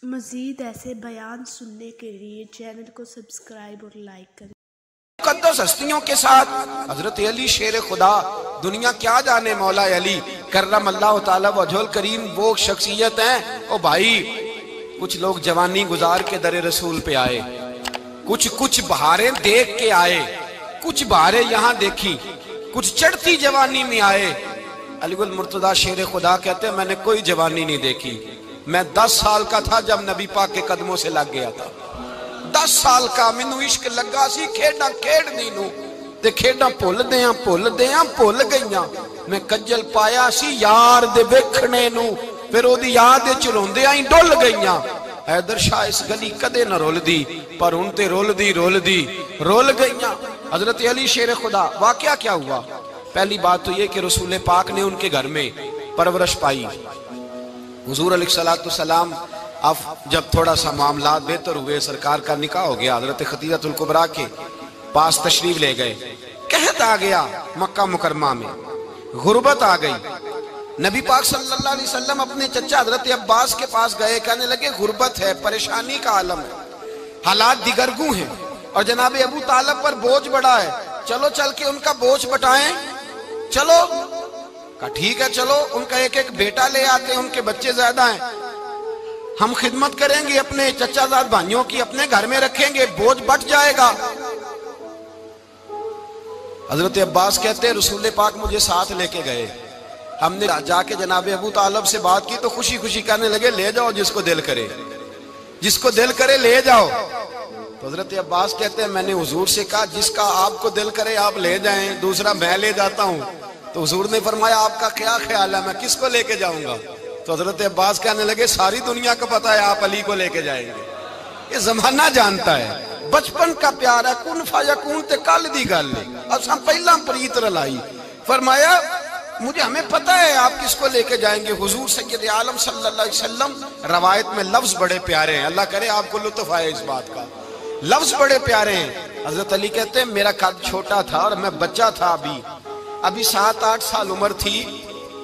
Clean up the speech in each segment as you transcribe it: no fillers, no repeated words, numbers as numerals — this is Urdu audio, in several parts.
مزید ایسے بیان سننے کے لیے چینل کو سبسکرائب اور لائک کریں۔ مقدس ہستیوں کے ساتھ حضرت علی شیر خدا، دنیا کیا جانے مولا علی کرم اللہ تعالی وجہ الکریم، وہ شخصیت ہیں۔ او بھائی، کچھ لوگ جوانی گزار کے در رسول پہ آئے، کچھ بہاریں دیکھ کے آئے، کچھ بہاریں یہاں دیکھی، کچھ چڑھتی جوانی میں آئے۔ علی المرتضیٰ شیر خدا کہتے ہیں میں نے کوئی جوانی نہیں دیکھی، میں 10 سال کا تھا جب نبی پاک کے قدموں سے لگ گیا تھا۔ 10 سال کا مینوں عشق لگا سی، کھیڈاں کھیڈنی نو تے کھیڈاں بھول گئیاں، میں کجل پایا سی یار دے ویکھنے نو، پھر او دی یاد وچ روندیاں ہی ڈل گئیاں۔ حیدر شاہ اس گلی کدے نہ رول دی، پر ہن تے رول گئیاں۔ حضرت علی شیر خدا، واقعہ کیا ہوا؟ پہلی بات تو یہ کہ رسول پاک نے ان کے گھر میں پرورش پائی۔ حضور علیہ السلام اب جب تھوڑا سا معاملات بہتر ہوئے، سرکار کا نکاح ہو گیا، حضرت خدیجہ الکبریٰ کے پاس تشریف لے گئے۔ قحط آ گیا مکہ مکرمہ میں، غربت آ گئی۔ نبی پاک صلی اللہ علیہ وسلم اپنے چچا حضرت عباس کے پاس گئے، کہنے لگے غربت ہے، پریشانی کا عالم ہے، حالات دیگرگوں ہیں، اور جناب ابو طالب پر بوجھ بڑا ہے، چلو چل کے ان کا بوجھ بٹائیں۔ چلو کہا ٹھیک ہے، چلو ان کا ایک بیٹا لے آتے ہیں، ان کے بچے زیادہ ہیں، ہم خدمت کریں گے اپنے چچا زاد بھائیوں کی، اپنے گھر میں رکھیں گے، بوجھ بٹ جائے گا۔ حضرت عباس کہتے ہیں رسول پاک مجھے ساتھ لے کے گئے، ہم نے جا کے جناب ابو طالب سے بات کی تو خوشی خوشی کہنے لگے لے جاؤ جس کو دل کرے لے جاؤ۔ تو حضرت عباس کہتے ہیں میں نے حضور سے کہا جس کا آپ کو دل کرے آپ لے جائیں، دوسرا میں لے جاتا ہوں۔ تو حضور نے فرمایا آپ کا کیا خیال ہے، میں کس کو لے کے جاؤں گا؟ تو حضرت عباس کہنے لگے ساری دنیا کو پتا ہے آپ علی کو لے کے جائیں گے، یہ زمانہ جانتا ہے، بچپن کا پیار ہے، کن فیکون تے کل دی گل ہے، اب ہم پہلا پریت رلائی۔ فرمایا ہمیں پتہ ہے آپ کس کو لے کے جائیں گے، حضور سید عالم صلی اللہ علیہ وسلم۔ روایت میں لفظ بڑے پیارے ہیں، اللہ کرے آپ کو لطف آئے اس بات کا، لفظ بڑے پیارے ہیں۔ حضرت علی کہتے ہیں میرا قد چھوٹا تھا اور میں بچہ تھا، ابھی 7-8 سال عمر تھی،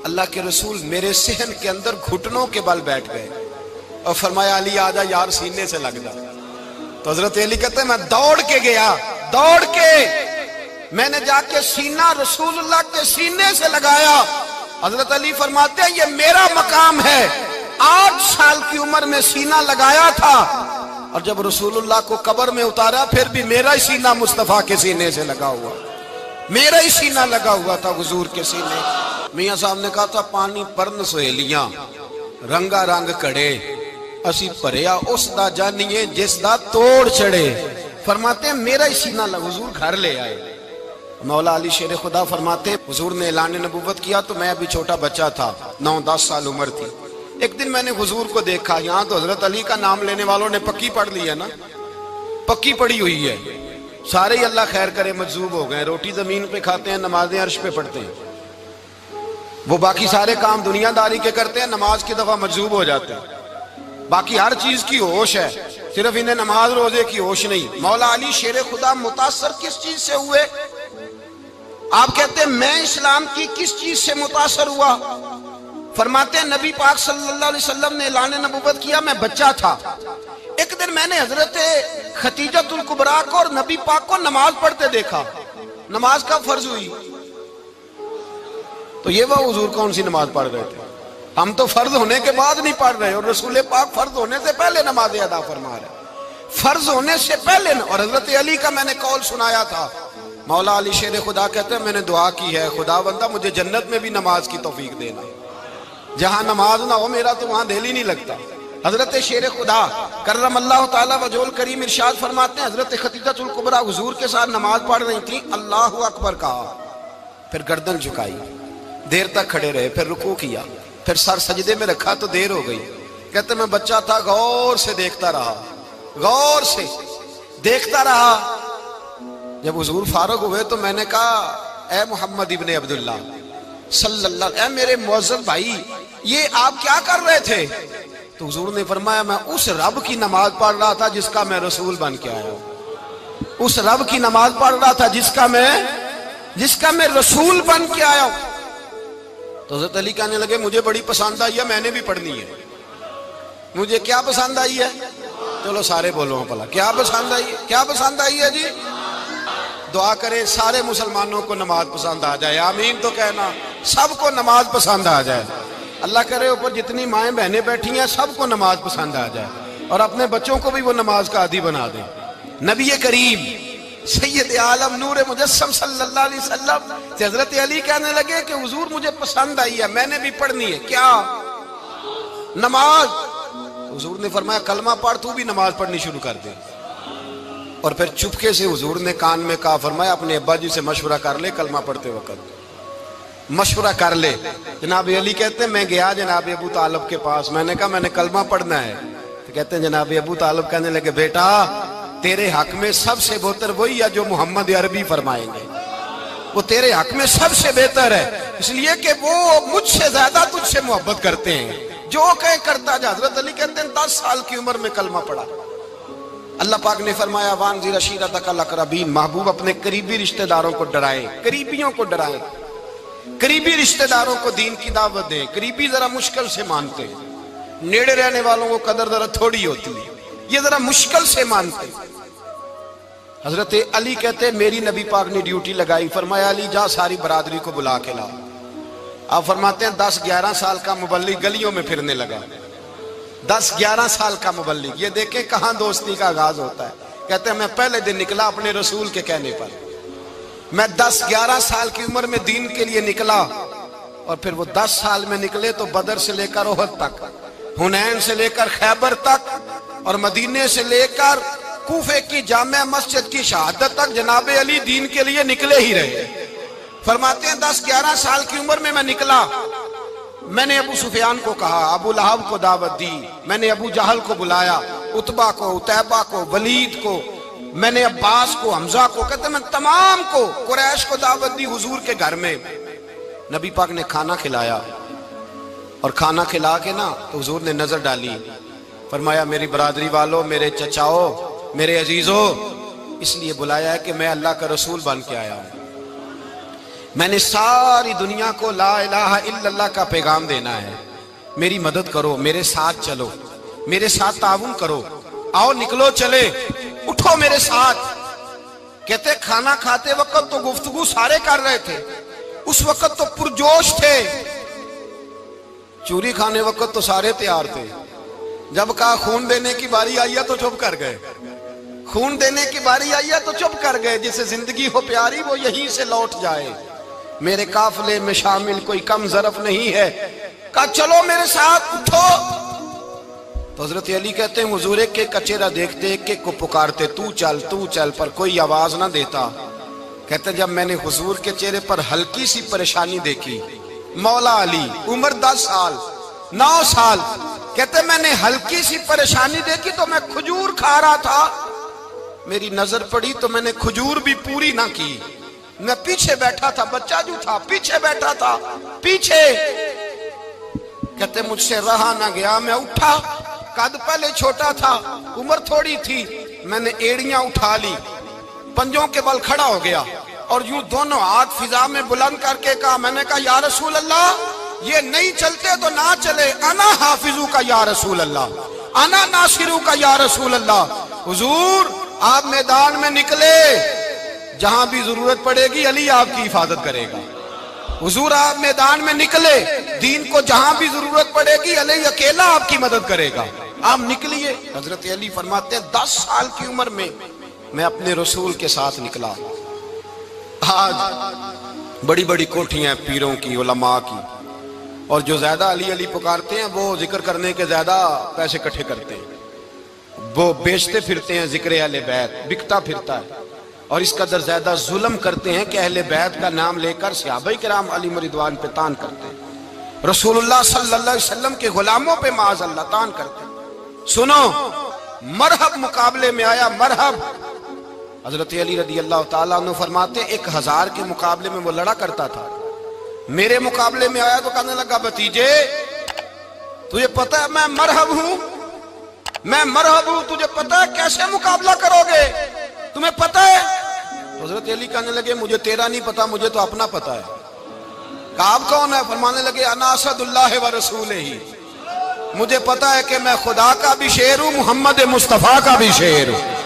اللہ کے رسول میرے صحن کے اندر گھٹنوں کے بل بیٹھ گئے اور فرمایا علی آجا یار سینے سے لگ جا۔ تو حضرت علی کہتے ہیں میں دوڑ کے گیا، میں نے جا کے سینہ رسول اللہ کے سینے سے لگایا۔ حضرت علی فرماتے ہیں یہ میرا مقام ہے، 8 سال کی عمر میں سینہ لگایا تھا، اور جب رسول اللہ کو قبر میں اتارا پھر بھی میرا ہی سینہ مصطفیٰ کے سینے سے لگا ہوا، میرا ہی سینہ لگا ہوا تھا حضور کے سینے۔ میاں صاحب نے کہا تھا پانی پرن سہیلیاں رنگا رنگ کڑے، اسی پریا اس دا جانیے جس دا توڑ چڑے۔ فرماتے ہیں میرا ہی سینہ لگا، حضور گھر لے آئے۔ مولا علی شیر خدا فرماتے حضور نے اعلان نبوت کیا تو میں ابھی چھوٹا بچہ تھا، 9-10 سال عمر تھی۔ ایک دن میں نے حضور کو دیکھا، یہاں تو حضرت علی کا نام لینے والوں نے پکی پڑھ لی ہے نا، پکی پڑھی ہوئی ہے، سارے ہی اللہ خیر کرے مجذوب ہو گئے، روٹی زمین پہ کھاتے ہیں، نمازیں عرش پہ پڑھتے ہیں، وہ باقی سارے کام دنیا داری کے کرتے ہیں، نماز کی دفعہ مجذوب ہو جاتے ہیں، باقی ہر چیز کی ہوش ہے، صرف انہیں نماز روزے کی ہوش نہیں۔ مولا علی شیر خدا متاثر کس چیز سے ہوئے؟ آپ کہتے ہیں میں اسلام کی کس چیز سے متاثر ہوا؟ فرماتے ہیں نبی پاک صلی اللہ علیہ وسلم نے اعلان نبوت کیا، میں بچہ تھا، ایک دن میں نے حضرت خدیجہ الکبریٰ کو اور نبی پاک کو نماز پڑھتے دیکھا۔ نماز کب فرض ہوئی؟ تو یہ وہ حضور کون سی نماز پڑھ رہے تھے؟ ہم تو فرض ہونے کے بعد نہیں پڑھ رہے، اور رسول پاک فرض ہونے سے پہلے نماز ادا فرما رہے، فرض ہونے سے پہلے۔ اور حضرت علی کا میں نے قول سنایا تھا، مولا علی شیر خدا کہتے ہیں میں نے دعا کی ہے خدا بندہ مجھے جنت میں بھی نماز کی توفیق دینا، جہاں نماز نہ ہو میرا تو وہاں دل ہی نہیں لگتا۔ حضرت شیر خدا کرم اللہ تعالی وجہ الکریم ارشاد فرماتے ہیں حضرت خدیجہ الکبریٰ حضور کے ساتھ نماز پڑھ رہی تھی، اللہ اکبر کہا، پھر گردن جھکائی، دیر تک کھڑے رہے، پھر رکوع کیا، پھر سر سجدے میں رکھا تو دیر ہو گئی۔ کہتے میں بچہ تھا، غور سے دیکھتا رہا، جب حضور فارغ ہوئے تو میں نے کہا اے محمد ابن عبداللہ صلی اللہ علیہ، اے میرے معزز بھائی یہ آپ کیا کر رہے تھے؟ تو حضور نے فرمایا میں اس رب کی نماز پڑھ رہا تھا جس کا میں رسول بن کے آیا ہوں، اس رب کی نماز پڑھ رہا تھا جس کا میں رسول بن کے آیا ہوں۔ تو حضرت علی کہنے لگے مجھے بڑی پسند آئی ہے، میں نے بھی پڑھنی ہے۔ مجھے کیا پسند آئی ہے؟ چلو سارے بولو پلا کیا پسند آئی ہے؟ کیا پسند آئی ہے جی؟ دعا کرے سارے مسلمانوں کو نماز پسند آ جائے، آمین تو کہنا، سب کو نماز پسند آ جائے۔ اللہ کرے اوپر جتنی مائیں بہنیں بیٹھی ہیں سب کو نماز پسند آ جائے، اور اپنے بچوں کو بھی وہ نماز کا عادی بنا دیں۔ نبی کریم سید عالم نور مجسم صلی اللہ علیہ وسلم سے حضرت علی کہنے لگے کہ حضور مجھے پسند آئی ہے، میں نے بھی پڑھنی ہے۔ کیا؟ نماز۔ حضور نے فرمایا کلمہ پڑھ، تو بھی نماز پڑھنی شروع کر دے۔ اور پھر چپکے سے حضور نے کان میں کہا، فرمایا اپنے ابا جی سے مشورہ کر لے کلمہ پڑھتے وقت، مشورہ کر لے۔ جناب علی کہتے ہیں میں گیا جناب ابو طالب کے پاس، میں نے کہا میں نے کلمہ پڑھنا ہے، تو کہتے ہیں جناب ابو طالب کہنے لگے بیٹا تیرے حق میں سب سے بہتر وہی ہے جو محمد عربی فرمائیں گے، وہ تیرے حق میں سب سے بہتر ہے، اس لیے کہ وہ مجھ سے زیادہ تجھ سے محبت کرتے ہیں، جو کہے کرتا جا۔ حضرت علی کہتے ہیں 10 سال کی عمر میں کلمہ پڑھا۔ اللہ پاک نے فرمایا وانذر عشیرتک الاقربین، محبوب اپنے قریبی رشتہ داروں کو ڈرائیں، قریبیوں کو ڈرائیں، قریبی رشتہ داروں کو دین کی دعوت دیں۔ قریبی ذرا مشکل سے مانتے ہیں، نیڑے رہنے والوں کو قدر ذرا تھوڑی ہوتی ہے، یہ ذرا مشکل سے مانتے ہیں۔ حضرت علی کہتے ہیں میری نبی پاک نے ڈیوٹی لگائی، فرمایا علی جا ساری برادری کو بلا کے لا۔ آپ فرماتے ہیں 10-11 سال کا مبلغ گلیوں میں پھرنے لگا، 10-11 سال کا مبلغ۔ یہ دیکھیں کہاں دوستی کا آغاز ہوتا ہے۔ کہتے ہیں میں پہلے دن نکلا اپنے رسول کے کہنے پر، میں 10-11 سال کی عمر میں دین کے لیے نکلا، اور پھر وہ 10 سال میں نکلے تو بدر سے لے کر احد تک، حنین سے لے کر خیبر تک، اور مدینے سے لے کر کوفے کی جامع مسجد کی شہادت تک جناب علی دین کے لیے نکلے ہی رہے۔ فرماتے ہیں 10-11 سال کی عمر میں نکلا، میں نے ابو سفیان کو کہا، ابو لہب کو دعوت دی، میں نے ابو جہل کو بلایا، عتبہ کو، عتیبہ کو، ولید کو، میں نے عباس کو، حمزہ کو، کہتے ہیں میں تمام کو، قریش کو دعوت دی حضور کے گھر میں۔ نبی پاک نے کھانا کھلایا، اور کھانا کھلا کے نا تو حضور نے نظر ڈالی، فرمایا میری برادری والوں، میرے چچاؤ، میرے عزیزوں، اس لیے بلایا ہے کہ میں اللہ کا رسول بن کے آیا ہوں، میں نے ساری دنیا کو لا الہ الا اللہ کا پیغام دینا ہے، میری مدد کرو، میرے ساتھ چلو، میرے ساتھ تعاون کرو، آؤ نکلو چلے، اٹھو میرے ساتھ۔ کہتے کھانا کھاتے وقت تو گفتگو سارے کر رہے تھے، اس وقت تو پرجوش تھے، چوری کھانے وقت تو سارے تیار تھے، جب کہا خون دینے کی باری آئی ہے تو چپ کر گئے، خون دینے کی باری آئی ہے تو چپ کر گئے، جسے زندگی ہو پیاری وہ یہیں سے لوٹ جائے، میرے قافلے میں شامل کوئی کم ظرف نہیں ہے، کہا چلو میرے ساتھ اٹھو۔ تو حضرت علی کہتے ہیں حضور ایک ایک کا چہرہ دیکھتے ایک ایک کو پکارتے تو چل، پر کوئی آواز نہ دیتا۔ کہتے جب میں نے حضور کے چہرے پر ہلکی سی پریشانی دیکھی، مولا علی عمر 10 سال 9 سال، کہتے میں نے ہلکی سی پریشانی دیکھی تو میں کھجور کھا رہا تھا، میری نظر پڑی تو میں نے کھجور بھی پوری نہ کی، میں پیچھے بیٹھا تھا، بچہ جو تھا پیچھے بیٹھا تھا، پیچھے۔ کہتے مجھ سے رہا نہ گیا، میں اٹھا، قد پہلے چھوٹا تھا، عمر تھوڑی تھی، میں نے ایڑیاں اٹھا لی، پنجوں کے بل کھڑا ہو گیا، اور یوں دونوں ہاتھ فضا میں بلند کر کے کہا، میں نے کہا یا رسول اللہ یہ نہیں چلتے تو نہ چلے، انا حافظو کا یا رسول اللہ، انا ناصرو کا یا رسول اللہ۔ حضور آپ میدان میں نکلے، جہاں بھی ضرورت پڑے گی علی آپ کی حفاظت کرے گا۔ حضور آپ میدان میں نکلے، دین کو جہاں بھی ضرورت پڑے گی علی اکیلا آپ کی مدد کرے گا، آپ نکلیے۔ حضرت علی فرماتے ہیں 10 سال کی عمر میں میں اپنے رسول کے ساتھ نکلا۔ آج بڑی بڑی کوٹھیاں پیروں کی، علماء کی، اور جو زیادہ علی علی پکارتے ہیں وہ ذکر کرنے کے زیادہ پیسے اکٹھے کرتے ہیں، وہ بیچتے پھرتے ہیں ذکر اہل بیت، بکتا پھرتا ہے، اور اس قدر زیادہ ظلم کرتے ہیں کہ اہل بیت کا نام لے کر صحابہ کرام علی رضوان پہ تان کرتے ہیں، رسول اللہ صلی اللہ علیہ وسلم کے غلاموں پہ معاذ اللہ تان کرتے ہیں۔ سنو، مرحب مقابلے میں آیا، مرحب۔ حضرت علی رضی اللہ تعالیٰ عنہ فرماتے 1000 کے مقابلے میں وہ لڑا کرتا تھا، میرے مقابلے میں آیا تو کہنے لگا بھتیجے تجھے پتہ ہے میں مرحب ہوں، میں مرحب ہوں، تجھے پتہ ہے کیسے مقابلہ کرو گے، تمہیں پتہ ہے؟ حضرت علی کہنے لگے مجھے تیرا نہیں پتا، مجھے تو اپنا پتہ ہے۔ کعب کون ہے؟ فرمانے لگے انا اسد اللہ و رسولہ ہی، مجھے پتا ہے کہ میں خدا کا بھی شیر ہوں، محمد مصطفیٰ کا بھی شیر ہوں۔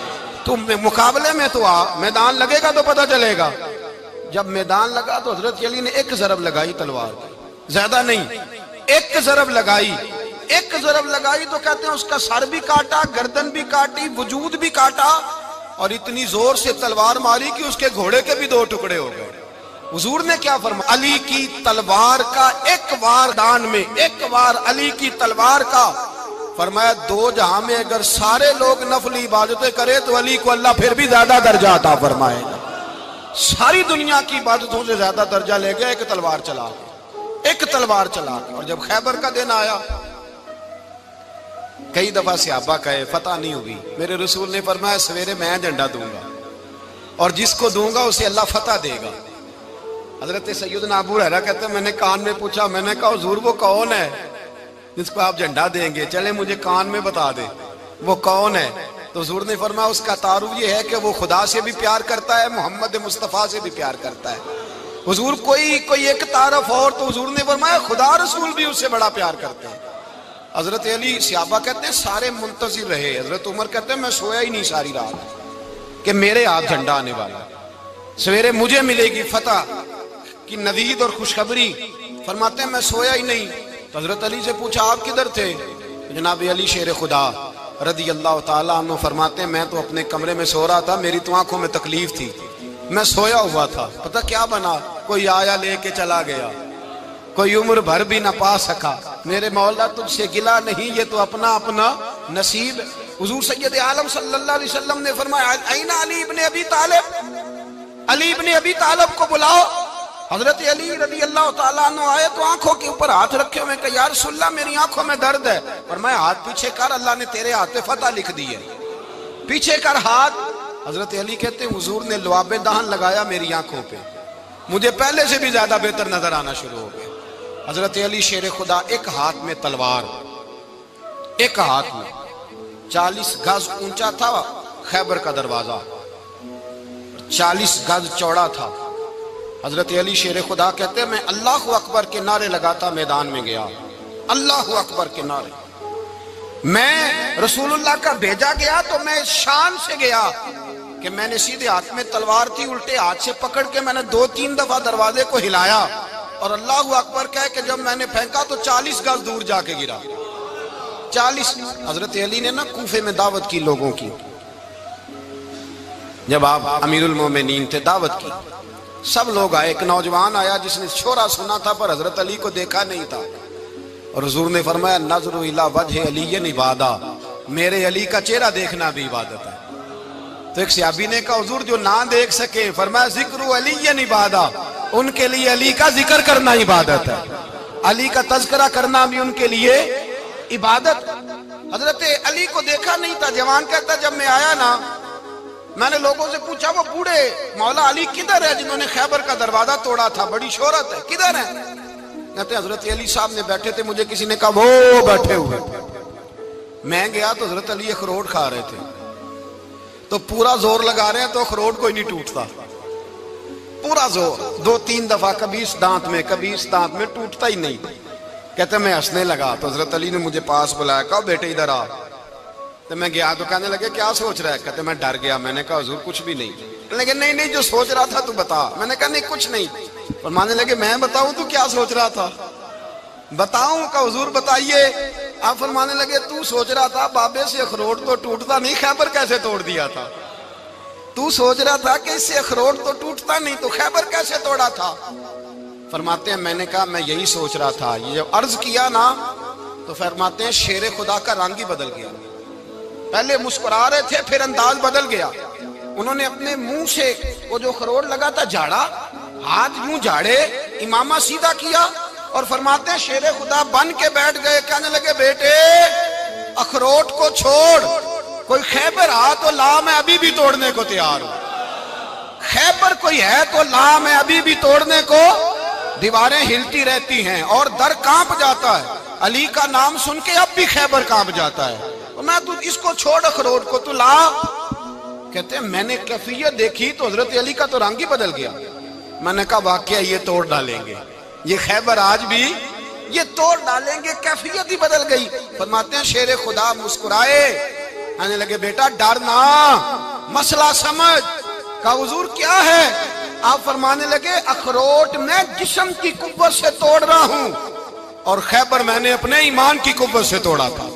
تم مقابلے میں تو آ، میدان لگے گا تو پتہ چلے گا۔ جب میدان لگا تو حضرت علی نے ایک ضرب لگائی تلوار کی، زیادہ نہیں، ایک ضرب لگائی۔ ایک ضرب لگائی تو کہتے ہیں اس کا سر بھی کاٹا، گردن بھی کاٹی، وجود بھی کاٹا، اور اتنی زور سے تلوار ماری کہ اس کے گھوڑے کے بھی 2 ٹکڑے ہو گئے۔ حضور نے کیا فرمایا؟ علی کی تلوار کا ایک وار دان میں، ایک وار علی کی تلوار کا، فرمایا 2 جہاں میں اگر سارے لوگ نفلی عبادتیں کرے تو علی کو اللہ پھر بھی زیادہ درجہ عطا فرمائے گا۔ ساری دنیا کی عبادتوں سے زیادہ درجہ لے گیا ایک تلوار چلا کے، ایک تلوار چلا کے۔ اور جب خیبر کا دن آیا، کئی دفعہ صحابہ کہے فتح نہیں ہوئی، میرے رسول نے فرمایا سویرے میں جھنڈا دوں گا اور جس کو دوں گا اسے اللہ فتح دے گا۔ حضرت سیدنا ابو ہریرہ کہتے ہیں میں نے کان میں پوچھا، میں نے کہا حضور وہ کون ہے جس کو آپ جھنڈا دیں گے؟ چلے مجھے کان میں بتا دے وہ کون ہے۔ تو حضور نے فرمایا اس کا تعارف یہ ہے کہ وہ خدا سے بھی پیار کرتا ہے، محمد مصطفیٰ سے بھی پیار کرتا ہے۔ حضور کوئی ایک تعارف اور، تو حضور نے فرمایا خدا رسول بھی اس سے بڑا پیار کرتے ہیں۔ حضرت علی، صحابہ کہتے ہیں سارے منتظر رہے۔ حضرت عمر کہتے ہیں میں سویا ہی نہیں ساری رات کہ میرے ہاتھ جھنڈا آنے والا، سویرے مجھے ملے گی فتح کی نوید اور خوشخبری۔ فرماتے ہیں میں سویا ہی نہیں۔ تو حضرت علی سے پوچھا آپ کدھر تھے؟ جناب علی شیر خدا رضی اللہ تعالیٰ عنہ فرماتے ہیں میں تو اپنے کمرے میں سو رہا تھا، میری تو آنکھوں میں تکلیف تھی، میں سویا ہوا تھا، پتہ کیا بنا؟ کوئی آیا لے کے چلا گیا، کوئی عمر بھر بھی نہ پا سکا۔ میرے مولا تجھ سے گلا نہیں، یہ تو اپنا اپنا نصیب۔ حضور سید عالم صلی اللہ علیہ وسلم نے فرمایا این علی ابن ابی طالب، علی ابن ابی طالب کو بلاؤ۔ حضرت علی رضی اللہ تعالیٰ عنہ آئے تو آنکھوں کے اوپر ہاتھ رکھے ہوئے کہ یا رسول اللہ میری آنکھوں میں درد ہے۔ فرمایا ہاتھ پیچھے کر، اللہ نے تیرے ہاتھ پہ فتح لکھ دی ہے، پیچھے کر ہاتھ۔ حضرت علی کہتے ہیں حضور نے لعاب دہن لگایا میری آنکھوں پہ، مجھے پہلے سے بھی زیادہ بہتر نظر آنا شروع ہو گیا۔ حضرت علی شیر خدا، ایک ہاتھ میں تلوار، ایک ہاتھ میں 40 گز اونچا تھا خیبر کا دروازہ، 40 گز چوڑا تھا۔ حضرت علی شیر خدا کہتے ہیں میں اللہ اکبر کے نعرے لگاتا میدان میں گیا، اللہ اکبر کے نعرے۔ میں رسول اللہ کا بھیجا گیا تو میں شان سے گیا کہ میں نے سیدھے ہاتھ میں تلوار تھی، الٹے ہاتھ سے پکڑ کے میں نے 2-3 دفعہ دروازے کو ہلایا اور اللہ اکبر کہہ کہ جب میں نے پھینکا تو 40 گز دور جا کے گرا، 40۔ حضرت علی نے نا کوفے میں دعوت کی لوگوں کی، جب آپ امیر المومنین تھے دعوت کی، سب لوگ آئے۔ ایک نوجوان آیا جس نے شورا سنا تھا پر حضرت علی کو دیکھا نہیں تھا، اور حضور نے فرمایا نظر الی وجہ علی عبادہ، میرے علی کا چہرہ دیکھنا بھی عبادت ہے۔ تو ایک صحابی نے کہا حضور جو نہ دیکھ سکے، فرمایا ذکر علی عبادہ، ان کے لیے علی کا ذکر کرنا عبادت ہے، علی کا تذکرہ کرنا بھی ان کے لیے عبادت۔ حضرت علی کو دیکھا نہیں تھا، جوان کہتا جب میں آیا نا میں نے لوگوں سے پوچھا وہ بوڑھے مولا علی کدھر ہے جنہوں نے خیبر کا دروازہ توڑا تھا، بڑی شہرت ہے، کدھر ہے؟ کہتے ہیں حضرت علی صاحب نے بیٹھے تھے، مجھے کسی نے کہا وہ بیٹھے ہوئے۔ میں گیا تو حضرت علی اخروٹ کھا رہے تھے، تو پورا زور لگا رہے ہیں تو اخروٹ کوئی نہیں ٹوٹتا، پورا زور 2-3 دفعہ، کبھی اس دانت میں کبھی اس دانت میں، ٹوٹتا ہی نہیں۔ کہتے میں ہنسنے لگا تو حضرت علی نے مجھے پاس بلایا، کہا بیٹے ادھر آ۔ تو میں گیا تو کہنے لگے کیا سوچ رہا ہے؟ کہتے میں ڈر گیا، میں نے کہا حضور کچھ بھی نہیں۔ لیکن نہیں جو سوچ رہا تھا تو بتا۔ میں نے کہا نہیں کچھ نہیں۔ فرمانے لگے میں بتاؤں تو کیا سوچ رہا تھا؟ بتاؤں؟ کہ حضور بتائیے۔ آپ فرمانے لگے تو سوچ رہا تھا بابے سے اخروٹ تو ٹوٹتا نہیں، خیبر کیسے توڑ دیا تھا؟ تو سوچ رہا تھا کہ اس سے اخروٹ تو ٹوٹتا نہیں تو خیبر کیسے توڑا تھا؟ فرماتے ہیں میں نے کہا میں یہی سوچ رہا تھا۔ یہ جب عرض کیا نا تو فرماتے ہیں شیر خدا کا رنگ ہی بدل گیا، پہلے مسکرا رہے تھے پھر انداز بدل گیا۔ انہوں نے اپنے منہ سے وہ جو خروٹ لگا تھا جھاڑا، ہاتھ یوں جھاڑے، امامہ سیدھا کیا اور فرماتے ہیں شیر خدا بن کے بیٹھ گئے۔ کہنے لگے بیٹے اخروٹ کو چھوڑ، کوئی خیبر آ تو لا، میں ابھی بھی توڑنے کو تیار ہوں۔ خیبر کوئی ہے تو لا، میں ابھی بھی توڑنے کو۔ دیواریں ہلتی رہتی ہیں اور در کانپ جاتا ہے، علی کا نام سن کے اب بھی خیبر کانپ جاتا ہے۔ میں تو اس کو چھوڑ اخروٹ کو تو لا۔ کہتے ہیں میں نے کیفیت دیکھی تو حضرت علی کا تو رنگ ہی بدل گیا۔ میں نے کہا واقعہ یہ توڑ ڈالیں گے، یہ خیبر آج بھی یہ توڑ ڈالیں گے، کیفیت ہی بدل گئی۔ فرماتے ہیں شیر خدا مسکرائے، کہنے لگے بیٹا ڈرنا، مسئلہ سمجھ۔ کہا حضور کیا ہے؟ آپ فرمانے لگے اخروٹ میں جسم کی قوت سے توڑ رہا ہوں، اور خیبر میں نے اپنے ایمان کی قوت سے توڑا تھا۔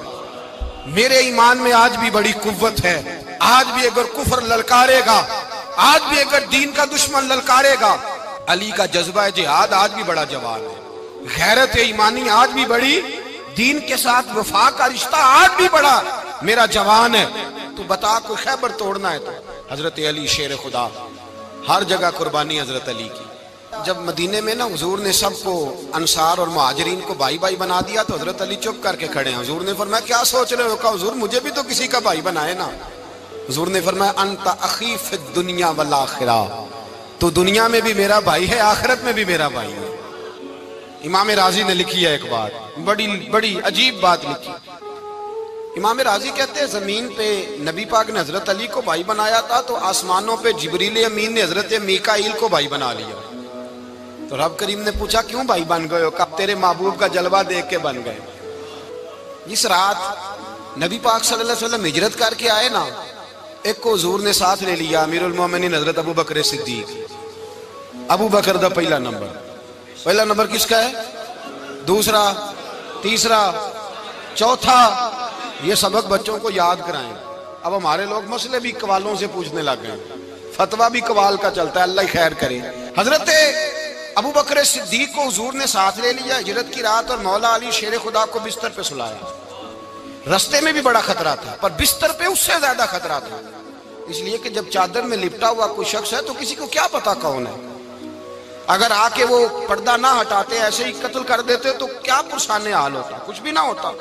میرے ایمان میں آج بھی بڑی قوت ہے، آج بھی اگر کفر للکارے گا، آج بھی اگر دین کا دشمن للکارے گا، علی کا جذبہ جہاد آج بھی بڑا جوان ہے، غیرت ایمانی آج بھی بڑی، دین کے ساتھ وفا کا رشتہ آج بھی بڑا میرا جوان ہے۔ تو بتا کوئی خیبر توڑنا ہے تو حضرت علی شیر خدا، ہر جگہ قربانی حضرت علی کی۔ جب مدینے میں نا حضور نے سب کو انصار اور مہاجرین کو بھائی بھائی بنا دیا تو حضرت علی چپ کر کے کھڑے ہیں۔ حضور نے فرمایا کیا سوچ رہے ہو؟ کہا حضور مجھے بھی تو کسی کا بھائی بنائے نا۔ حضور نے فرمایا انت اخی فی الدنیا والآخرہ، تو دنیا میں بھی میرا بھائی ہے، آخرت میں بھی میرا بھائی ہے۔ امام راضی نے لکھی ہے ایک بات، بڑی عجیب بات لکھی۔ امام راضی کہتے ہیں زمین پہ نبی پاک نے حضرت علی کو بھائی بنایا تھا تو آسمانوں پہ جبریل امین نے حضرت میکائیل کو بھائی بنا لیا۔ تو رب کریم نے پوچھا کیوں بھائی بن گئے ہو؟ کہا تیرے محبوب کا جلوہ دیکھ کے بن گئے۔ جس رات نبی پاک صلی اللہ علیہ وسلم ہجرت کر کے آئے نا، ایک کو حضور نے ساتھ لے لیا، امیر المومنین حضرت ابو بکر صدیق۔ ابو بکر دا پہلا نمبر کس کا ہے؟ دوسرا، تیسرا، چوتھا۔ یہ سبق بچوں کو یاد کرائیں۔ اب ہمارے لوگ مسئلے بھی قوالوں سے پوچھنے لگ گئے، فتویٰ بھی قوال کا چلتا ہے، اللہ ہی خیر کرے۔ حضرت ابو بکر صدیق کو حضور نے ساتھ لے لیا ہجرت کی رات، اور مولا علی شیر خدا کو بستر پہ سلایا۔ رستے میں بھی بڑا خطرہ تھا، پر بستر پہ اس سے زیادہ خطرہ تھا، اس لیے کہ جب چادر میں لپٹا ہوا کوئی شخص ہے تو کسی کو کیا پتا کون ہے، اگر آ کے وہ پردہ نہ ہٹاتے ایسے ہی قتل کر دیتے تو کیا پرسانے حال ہوتا، کچھ بھی نہ ہوتا۔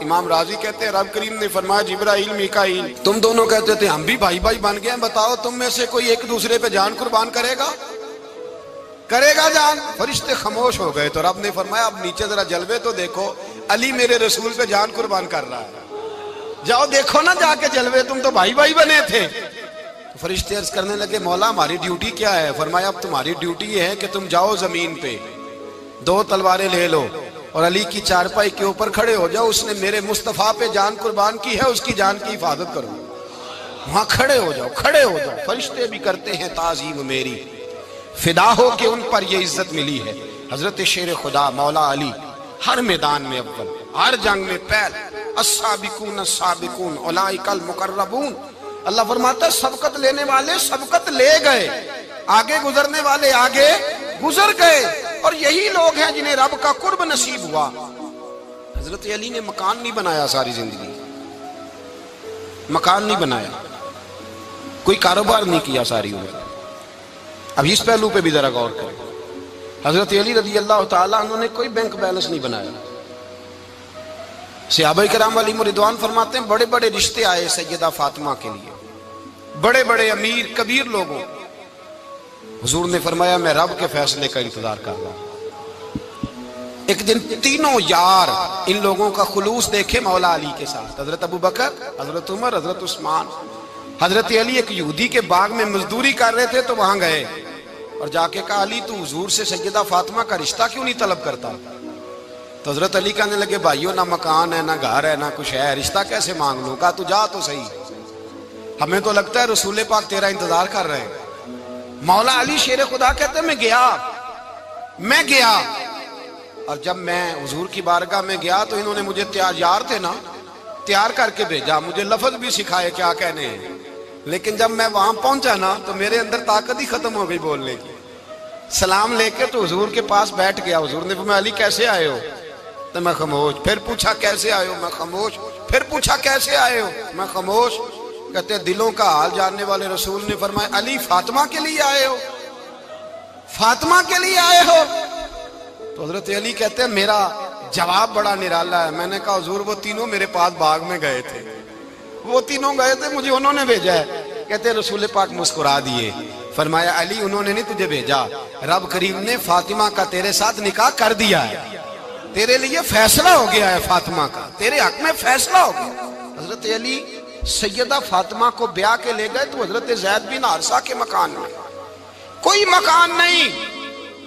امام راضی کہتے ہیں رب کریم نے فرمایا جبرائیل میکائیل تم دونوں کہتے تھے ہم بھی بھائی بھائی بن گئے ہیں، بتاؤ تم میں سے کوئی ایک دوسرے پہ جان قربان کرے گا جان؟ فرشتے خاموش ہو گئے۔ تو رب نے فرمایا اب نیچے ذرا جلوے تو دیکھو، علی میرے رسول پہ جان قربان کر رہا ہے، جاؤ دیکھو نا جا کے جلوے، تم تو بھائی بھائی بنے تھے۔ فرشتے عرض کرنے لگے مولا ہماری ڈیوٹی کیا ہے؟ فرمایا اب تمہاری ڈیوٹی یہ ہے کہ تم جاؤ زمین پہ 2 تلواریں لے لو اور علی کی چارپائی کے اوپر کھڑے ہو جاؤ، اس نے میرے مصطفیٰ پہ جان قربان کی ہے، اس کی جان کی حفاظت کرو۔ وہاں کھڑے ہو جاؤ۔ فرشتے بھی کرتے ہیں تعظیم میری، فدا ہو کہ ان پر یہ عزت ملی ہے۔ حضرت شیر خدا مولا علی ہر میدان میں اول، ہر جنگ میں پہل، السابقون السابقون اولئک المقربون۔ اللہ فرماتا ہے سبقت لینے والے سبقت لے گئے، آگے گزرنے والے آگے گزر گئے، اور یہی لوگ ہیں جنہیں رب کا قرب نصیب ہوا۔ حضرت علی نے مکان نہیں بنایا، ساری زندگی مکان نہیں بنایا، کوئی کاروبار نہیں کیا ساری عمر۔ اب اس پہلو پہ بھی ذرا غور کریں، حضرت علی رضی اللہ تعالیٰ انہوں نے کوئی بینک بیلنس نہیں بنایا۔ صحابہ کرام علیہم رضوان فرماتے ہیں بڑے بڑے رشتے آئے سیدہ فاطمہ کے لیے، بڑے بڑے امیر کبیر لوگوں، حضور نے فرمایا میں رب کے فیصلے کا انتظار کر رہا ہوں۔ ایک دن تینوں یار ان لوگوں کا خلوص دیکھے مولا علی کے ساتھ، حضرت ابو بکر، حضرت عمر، حضرت عثمان۔ حضرت علی ایک یہودی کے باغ میں مزدوری کر رہے تھے تو وہاں گئے اور جا کے کہا علی تو حضور سے سیدہ فاطمہ کا رشتہ کیوں نہیں طلب کرتا؟ تو حضرت علی کہنے لگے بھائیو نہ مکان ہے نہ گھر ہے نہ کچھ ہے، رشتہ کیسے مانگ لوں؟ کہا تو جا تو صحیح، ہمیں تو لگتا ہے رسول پاک تیرا انتظار کر رہے ہیں۔ مولا علی شیر خدا کہتے ہیں میں گیا اور جب میں حضور کی بارگاہ میں گیا تو انہوں نے مجھے یار تھے نا تیار کر کے بھیجا، مجھے لفظ بھی سکھائے کیا کہنے ہیں، لیکن جب میں وہاں پہنچا نا تو میرے اندر طاقت ہی ختم ہو گئی بولنے کی۔ سلام لے کے تو حضور کے پاس بیٹھ گیا، حضور نے فرمایا علی کیسے آئے ہو؟ تو میں خاموش، پھر پوچھا کیسے آئے ہو؟ میں خاموش، پھر پوچھا کیسے آئے ہو؟ میں خاموش۔ کہتے ہیں دلوں کا حال جاننے والے رسول نے فرمایا علی فاطمہ کے لیے آئے ہو؟ فاطمہ کے لیے آئے ہو؟ تو حضرت علی کہتے ہیں میرا جواب بڑا نرالا ہے۔ میں نے کہا حضور وہ تینوں میرے پاس باغ میں گئے تھے، وہ تینوں گئے تھے، مجھے انہوں نے بھیجا ہے۔ کہتے ہیں رسول پاک مسکرا دیے، فرمایا علی انہوں نے نہیں تجھے بھیجا، رب کریم نے فاطمہ کا تیرے ساتھ نکاح کر دیا ہے، تیرے لیے فیصلہ ہو گیا ہے، فاطمہ کا تیرے حق میں فیصلہ ہو گیا۔ حضرت علی سیدہ فاطمہ کو بیاہ کے لے گئے تو حضرت زید بن حارثہ کے مکان میں، کوئی مکان نہیں،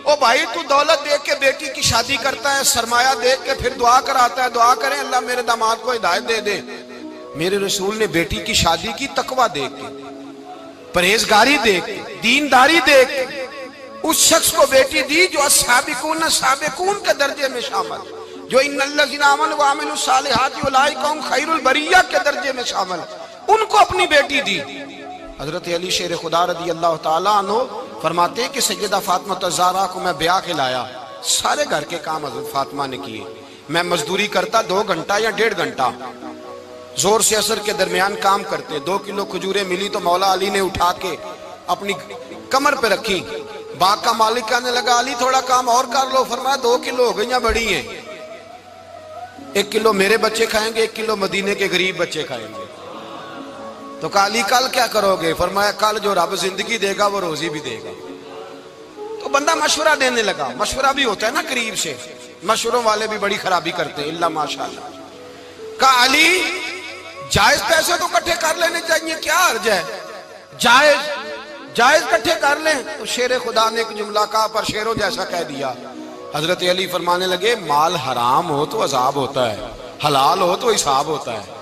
او بھائی تو دولت دیکھ کے بیٹی کی شادی کرتا ہے، سرمایہ دیکھ کے پھر دعا کراتا ہے، دعا کریں اللہ میرے داماد کو ہدایت دے دے۔ میرے رسول نے بیٹی کی شادی کی تقوی دیکھ کے، پرہیزگاری دیکھ کے، دینداری دیکھ کے، اس شخص کو بیٹی دی جو السابقون سابقون کے درجے میں شامل، جو ان الذین آمنوا وعملوا الصالحات اولئک هم خیر البریہ کے درجے میں شامل، ان کو اپنی بیٹی دی۔ حضرت علی شیر خدا رضی اللہ تعالیٰ عنہ فرماتے ہیں کہ سیدہ فاطمہ الزہرا کو میں بیاہ کے لایا، سارے گھر کے کام حضرت فاطمہ نے کیے، میں مزدوری کرتا 2 گھنٹہ یا 1.5 گھنٹہ، زور سے عصر کے درمیان کام کرتے، 2 کلو کھجوریں ملی تو مولا علی نے اٹھا کے اپنی کمر پہ رکھی، باغ کا مالک کہنے لگا علی تھوڑا کام اور کر لو، فرمایا 2 کلو ہو گئیں بڑی ہیں، 1 کلو میرے بچے کھائیں گے، 1 کلو مدینے کے غریب بچے کھائیں گے۔ تو کہا علی کل کیا کرو گے؟ فرمایا کل جو رب زندگی دے گا وہ روزی بھی دے گا۔ تو بندہ مشورہ دینے لگا، مشورہ بھی ہوتا ہے نا قریب سے، مشوروں والے بھی بڑی خرابی کرتے ہیں اللہ ماشاءاللہ۔ کہا علی جائز پیسے تو کٹھے کر لینے چاہیے، کیا حرج ہے، جائز کٹھے کر لیں۔ تو شیر خدا نے ایک جملہ کہا پر شیروں جیسا کہہ دیا۔ حضرت علی فرمانے لگے مال حرام ہو تو عذاب ہوتا ہے، حلال ہو تو حساب ہوتا ہے،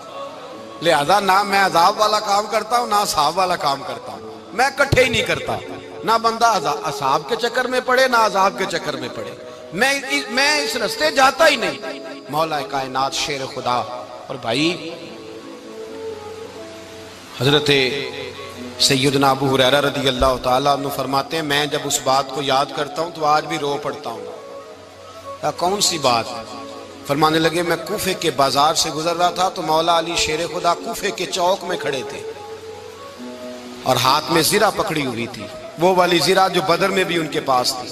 لہذا نہ میں عذاب والا کام کرتا ہوں نہ حساب والا کام کرتا ہوں، میں کٹھے ہی نہیں کرتا، نہ بندہ حساب کے چکر میں پڑے نہ عذاب کے چکر میں پڑے، میں اس رستے جاتا ہی نہیں۔ مولا کائنات شیر خدا۔ اور بھائی حضرت سیدنا ابو ہریرہ رضی اللہ تعالیٰ عنہ فرماتے ہیں میں جب اس بات کو یاد کرتا ہوں تو آج بھی رو پڑتا ہوں۔ کون سی بات؟ فرمانے لگے میں کوفے کے بازار سے گزر رہا تھا تو مولا علی شیر خدا کوفے کے چوک میں کھڑے تھے اور ہاتھ میں زرہ پکڑی ہوئی تھی، وہ والی زرہ جو بدر میں بھی ان کے پاس تھی،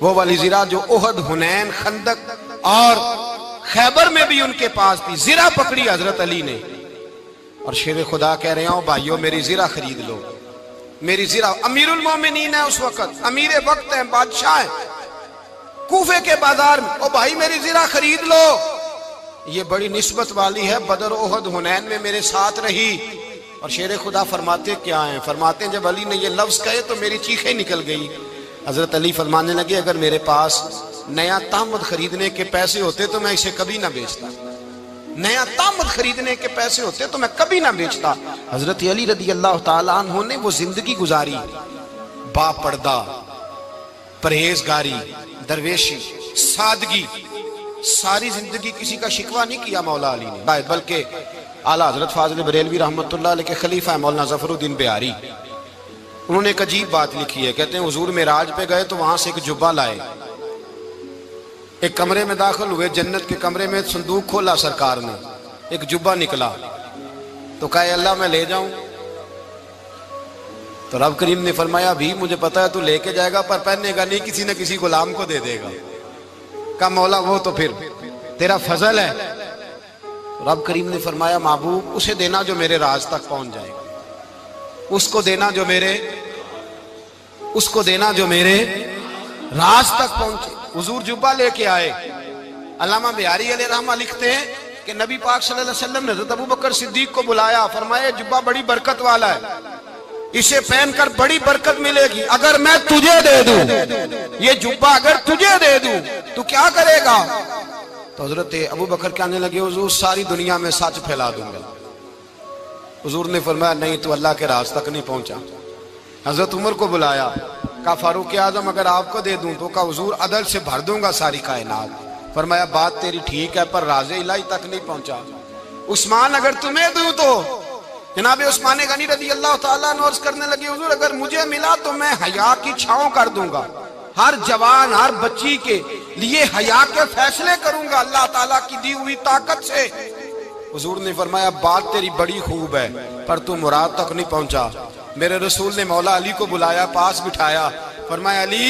وہ والی زرہ جو احد، حنین، خندق اور خیبر میں بھی ان کے پاس تھی، زرہ پکڑی حضرت علی نے اور شیر خدا کہہ رہے ہوں بھائیو میری زرہ خرید لو، میری زرہ۔ امیر المومنین ہے اس وقت، امیر وقت ہے، بادشاہ ہے، کوفے کے بازار میں، او بھائی میری زرہ خرید لو۔ یہ بڑی نسبت والی ہے، بدر، احد، حنین میں میرے ساتھ رہی۔ اور شیر خدا فرماتے کیا ہیں؟ فرماتے ہیں جب علی نے یہ لفظ کہے تو میری چیخیں نکل گئی۔ حضرت علی فرمانے لگے اگر میرے پاس نیا تامد خریدنے کے پیسے ہوتے تو میں اسے کبھی نہ بیچتا، نیا تامد خریدنے کے پیسے ہوتے تو میں کبھی نہ بیچتا۔ حضرت علی رضی اللہ تعالیٰ عنہ نے وہ زندگی گزاری، با پردہ، پرہیزگاری، درویشی، سادگی، ساری زندگی کسی کا شکوہ نہیں کیا مولا علی نے، بلکہ اعلیٰ حضرت فاضل بریلوی رحمت اللہ علیہ کے خلیفہ مولانا ظفر الدین بہاری، انہوں نے ایک عجیب بات لکھی ہے، کہتے ہیں حضور معراج پہ گئے تو وہاں سے ایک جبہ لائے، ایک کمرے میں داخل ہوئے، جنت کے کمرے میں صندوق کھولا سرکار نے، ایک جبہ نکلا تو کہا اے اللہ میں لے جاؤں؟ تو رب کریم نے فرمایا بھی مجھے پتا ہے تو لے کے جائے گا پر پہننے گا نہیں، کسی نہ کسی غلام کو دے دے گا۔ کہا مولا وہ تو پھر تیرا فضل ہے۔ رب کریم نے فرمایا محبوب اسے دینا جو میرے راز تک پہنچ جائے گا، اس کو دینا جو میرے راز تک پہنچے۔ حضور جبہ لے کے آئے۔ علامہ بہاری علیہ رحمہ لکھتے ہیں کہ نبی پاک صلی اللہ علیہ وسلم نے حضرت ابوبکر صدیق کو بلایا، فرمایا جبہ بڑی برکت والا ہے، اسے پہن کر بڑی برکت ملے گی، اگر میں تجھے دے دوں یہ جبہ، اگر تجھے دے دوں تو کیا کرے گا؟ تو حضرت ابوبکر کہنے لگے حضور ساری دنیا میں سچ پھیلا دوں گا۔ حضور نے فرمایا نہیں تو اللہ کے راز تک نہیں پہنچا۔ حضرت عمر کو بلایا، کہا فاروق اعظم اگر آپ کو دے دوں تو کہا حضور عدل سے بھر دوں گا ساری کائنات۔ فرمایا بات تیری ٹھیک ہے پر راز الہی تک نہیں پہنچا۔ عثمان اگر تمہیں دوں تو جناب عثمان غنی رضی اللہ تعالیٰ عنہ عرض کرنے لگے حضور اگر مجھے ملا تو میں حیا کی چھاؤں کر دوں گا، ہر جوان ہر بچی کے لیے حیا کے فیصلے کروں گا اللہ تعالیٰ کی دی ہوئی طاقت سے۔ حضور نے فرمایا بات تیری بڑی خوب ہے پر تو مراد تک نہیں پہنچا۔ میرے رسول نے مولا علی کو بلایا، پاس بٹھایا، فرمایا علی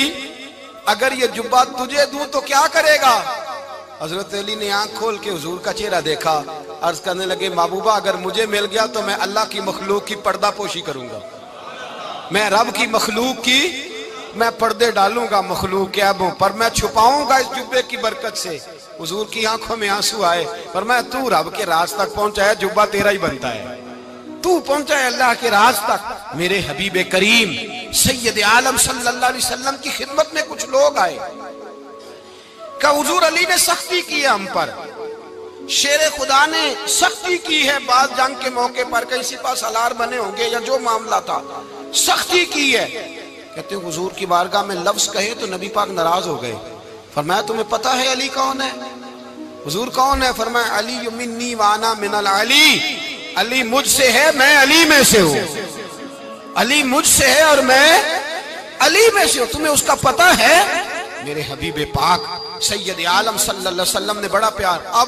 اگر یہ جبہ تجھے دوں تو کیا کرے گا؟ حضرت علی نے آنکھ کھول کے حضور کا چہرہ دیکھا، عرض کرنے لگے محبوبہ اگر مجھے مل گیا تو میں اللہ کی مخلوق کی پردہ پوشی کروں گا، میں رب کی مخلوق کی میں پردے ڈالوں گا مخلوق کے عیبوں پر، میں چھپاؤں گا اس جبے کی برکت سے۔ حضور کی آنکھوں میں آنسو آئے، فرمایا تو رب کے راز تک پہنچا ہے، جبہ تیرا ہی بنتا ہے، تو پہنچا ہے اللہ کے راز تک۔ میرے حبیب کریم سید عالم صلی اللہ علیہ وسلم کی خدمت میں کچھ لوگ آئے کہ حضور علی نے سختی کی ہے ہم پر، شیر خدا نے سختی کی ہے، بعض جنگ کے موقع پر کہیں سپاہ سالار بنے ہوں گے یا جو معاملہ تھا، سختی کی ہے۔ کہتے ہیں حضور کی بارگاہ میں لفظ کہے تو نبی پاک ناراض ہو گئے۔ فرمایا تمہیں پتا ہے علی کون ہے؟ حضور کون ہے؟ فرمایا علی منی وانا من العلی، علی مجھ سے ہے میں علی میں سے ہوں، علی مجھ سے ہے اور میں علی میں سے ہوں، تمہیں اس کا پتا ہے؟ میرے حبیب پاک سید عالم صلی اللہ علیہ وسلم نے بڑا پیار۔ اب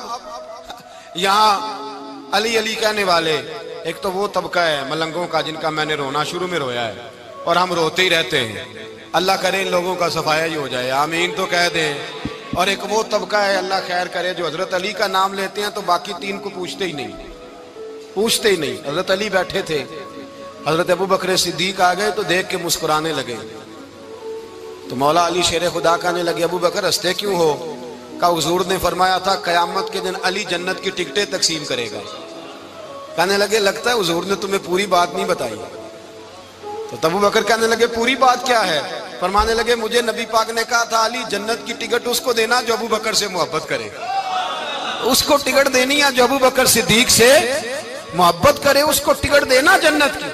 یہاں علی علی کہنے والے ایک تو وہ طبقہ ہے ملنگوں کا جن کا میں نے رونا شروع میں رویا ہے اور ہم روتے ہی رہتے ہیں، اللہ کرے ان لوگوں کا صفایا ہی ہو جائے، آمین تو کہہ دیں۔ اور ایک وہ طبقہ ہے اللہ خیر کرے جو حضرت علی کا نام لیتے ہیں تو باقی تین کو پوچھتے ہی نہیں، پوچھتے ہی نہیں۔ حضرت علی بیٹھے تھے، حضرت ابو بکر صدیق آ گئے تو دیکھ کے مسکرانے لگے، تو مولا علی شیر خدا کہنے لگے ابو بکر ہنستے کیوں ہو؟ کہ حضور نے فرمایا تھا قیامت کے دن علی جنت کی ٹکٹیں تقسیم کرے گا۔ کہنے لگے لگتا ہے حضور نے تمہیں پوری بات نہیں بتائی۔ تو ابو بکر کہنے لگے پوری بات کیا ہے؟ فرمانے لگے مجھے نبی پاک نے کہا تھا علی جنت کی ٹکٹ اس کو دینا جو ابو بکر سے محبت کرے، اس کو ٹکٹ دینی ہے جو ابو بکر صدیق سے محبت کرے، اس کو ٹکٹ دینا جنت کی۔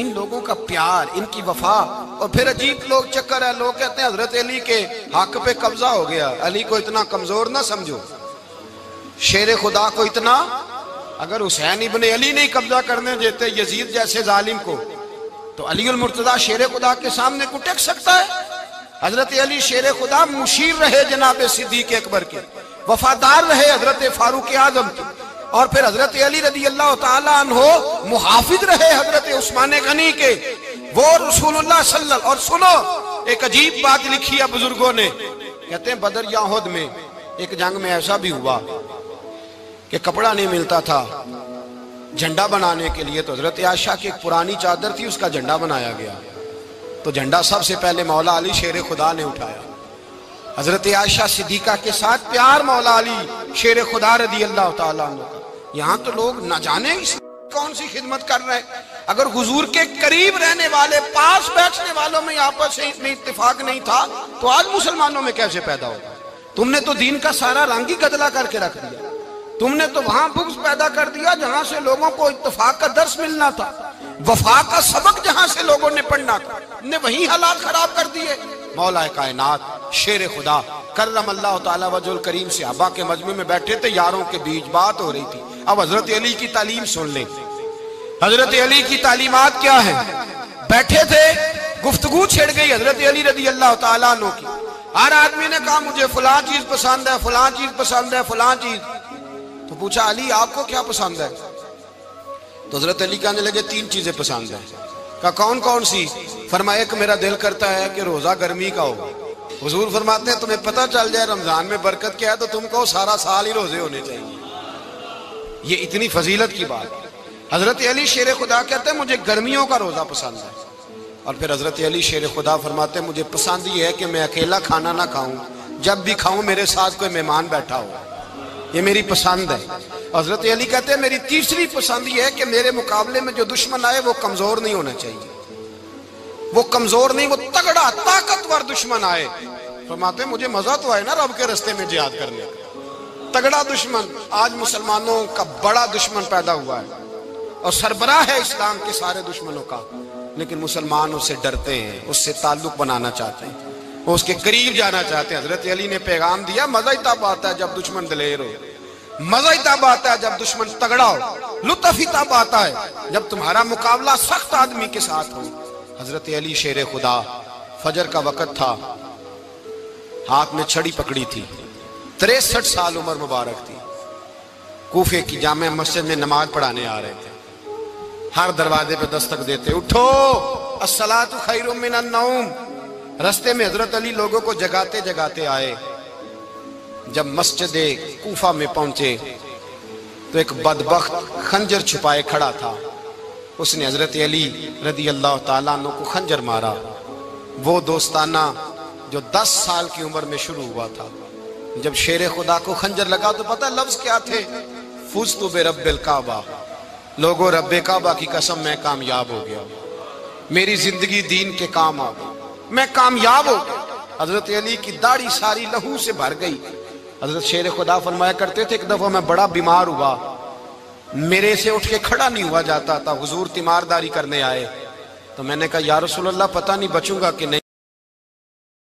ان لوگوں کا پیار، ان کی وفا۔ اور پھر عجیب لوگ چکر ہے، لوگ کہتے ہیں حضرت علی کے حق پہ قبضہ ہو گیا، علی کو اتنا کمزور نہ سمجھو، شیر خدا کو اتنا، اگر حسین ابن علی نہیں قبضہ کرنے دیتے یزید جیسے ظالم کو تو علی المرتضیٰ شیر خدا کے سامنے کو ٹک سکتا ہے؟ حضرت علی شیر خدا مشیر رہے جناب صدیق اکبر کے، وفادار رہے حضرت فاروق اعظم کے، اور پھر حضرت علی رضی اللہ تعالیٰ عنہ محافظ رہے حضرت عثمان غنی کے، وہ رسول اللہ صلی اللہ۔ اور سنو ایک عجیب بات لکھی ہے بزرگوں نے، کہتے ہیں بدر یا احد میں ایک جنگ میں ایسا بھی ہوا کہ کپڑا نہیں ملتا تھا جھنڈا بنانے کے لیے، تو حضرت عائشہ کی ایک پرانی چادر تھی، اس کا جھنڈا بنایا گیا، تو جھنڈا سب سے پہلے مولا علی شیر خدا نے اٹھایا۔ حضرت عائشہ صدیقہ کے ساتھ پیار مولا علی شیر خدا رضی اللہ تعالیٰ عنہ کا۔ یہاں تو لوگ نہ جانے کون سی خدمت کر رہے ہیں۔ اگر حضور کے قریب رہنے والے، پاس بیٹھنے والوں میں آپس میں اتفاق نہیں تھا تو آج مسلمانوں میں کیسے پیدا ہوگا؟ تم نے تو دین کا سارا رنگ ہی گدلا کر کے رکھ دیا، تم نے تو وہاں بغض پیدا کر دیا جہاں سے لوگوں کو اتفاق کا درس ملنا تھا، وفا کا سبق جہاں سے لوگوں نے پڑھنا تھا، نے وہی حالات خراب کر دیے۔ مولا کائنات شیر خدا کرم اللہ تعالیٰ وجہ الکریم صحابہ کے مجمع میں بیٹھے تھے، یاروں کے بیچ بات ہو رہی تھی۔ اب حضرت علی کی تعلیم سن لیں، حضرت علی کی تعلیمات کیا ہیں؟ بیٹھے تھے، گفتگو چھڑ گئی حضرت علی رضی اللہ تعالیٰ عنہ کی، ہر آدمی نے کہا مجھے فلاں چیز پسند ہے، فلاں چیز پسند ہے، فلاں چیز۔ تو پوچھا علی آپ کو کیا پسند ہے؟ تو حضرت علی کہنے لگے تین چیزیں پسند ہیں۔ کہا کون کون سی؟ فرمایا ایک میرا دل کرتا ہے کہ روزہ گرمی کا ہو۔ حضور فرماتے ہیں تمہیں پتہ چل جائے رمضان میں برکت کیا ہے تو تم کو سارا سال ہی روزے ہونے چاہیے، یہ اتنی فضیلت کی بات۔ حضرت علی شیر خدا کہتے ہیں مجھے گرمیوں کا روزہ پسند ہے۔ اور پھر حضرت علی شیر خدا فرماتے ہیں مجھے پسند یہ ہے کہ میں اکیلا کھانا نہ کھاؤں، جب بھی کھاؤں میرے ساتھ کوئی مہمان بیٹھا ہو، یہ میری پسند ہے۔ حضرت علی کہتے ہیں میری تیسری پسند یہ ہے کہ میرے مقابلے میں جو دشمن آئے وہ کمزور نہیں ہونا چاہیے، وہ کمزور نہیں، وہ تگڑا طاقتور دشمن آئے۔ فرماتے ہیں مجھے مزہ تو آئے نا رب کے رستے میں جہاد کرنے کا، تگڑا دشمن۔ آج مسلمانوں کا بڑا دشمن پیدا ہوا ہے اور سربراہ ہے اسلام کے سارے دشمنوں کا، لیکن مسلمان اس سے ڈرتے ہیں، اس سے تعلق بنانا چاہتے ہیں، وہ اس کے قریب جانا چاہتے ہیں۔ حضرت علی نے پیغام دیا مزہ ہی تب آتا ہے جب دشمن دلیر ہو، مزہ ہی تب آتا ہے جب دشمن تگڑا ہو، لطف ہی تب آتا ہے جب تمہارا مقابلہ سخت آدمی کے ساتھ ہو۔ حضرت علی شیر خدا، فجر کا وقت تھا، ہاتھ میں چھڑی پکڑی تھی، 63 سال عمر مبارک تھی، کوفے کی جامع مسجد میں نماز پڑھانے آ رہے تھے، ہر دروازے پہ دستک دیتے اٹھو الصلاۃ خیر من النوم۔ رستے میں حضرت علی لوگوں کو جگاتے جگاتے آئے، جب مسجد کوفہ میں پہنچے تو ایک بدبخت خنجر چھپائے کھڑا تھا، اس نے حضرت علی رضی اللہ تعالیٰ عنہ کو خنجر مارا۔ وہ دوستانہ جو 10 سال کی عمر میں شروع ہوا تھا، جب شیر خدا کو خنجر لگا تو پتہ لفظ کیا تھے؟ فزت برب الکعبہ، لوگوں رب کعبہ کی قسم میں کامیاب ہو گیا، میری زندگی دین کے کام آ گئی، میں کامیاب ہو گیا۔ حضرت علی کی داڑھی ساری لہو سے بھر گئی۔ حضرت شیر خدا فرمایا کرتے تھے ایک دفعہ میں بڑا بیمار ہوا، میرے سے اٹھ کے کھڑا نہیں ہوا جاتا تھا، حضور تیمارداری کرنے آئے تو میں نے کہا یا رسول اللہ پتہ نہیں بچوں گا کہ نہیں۔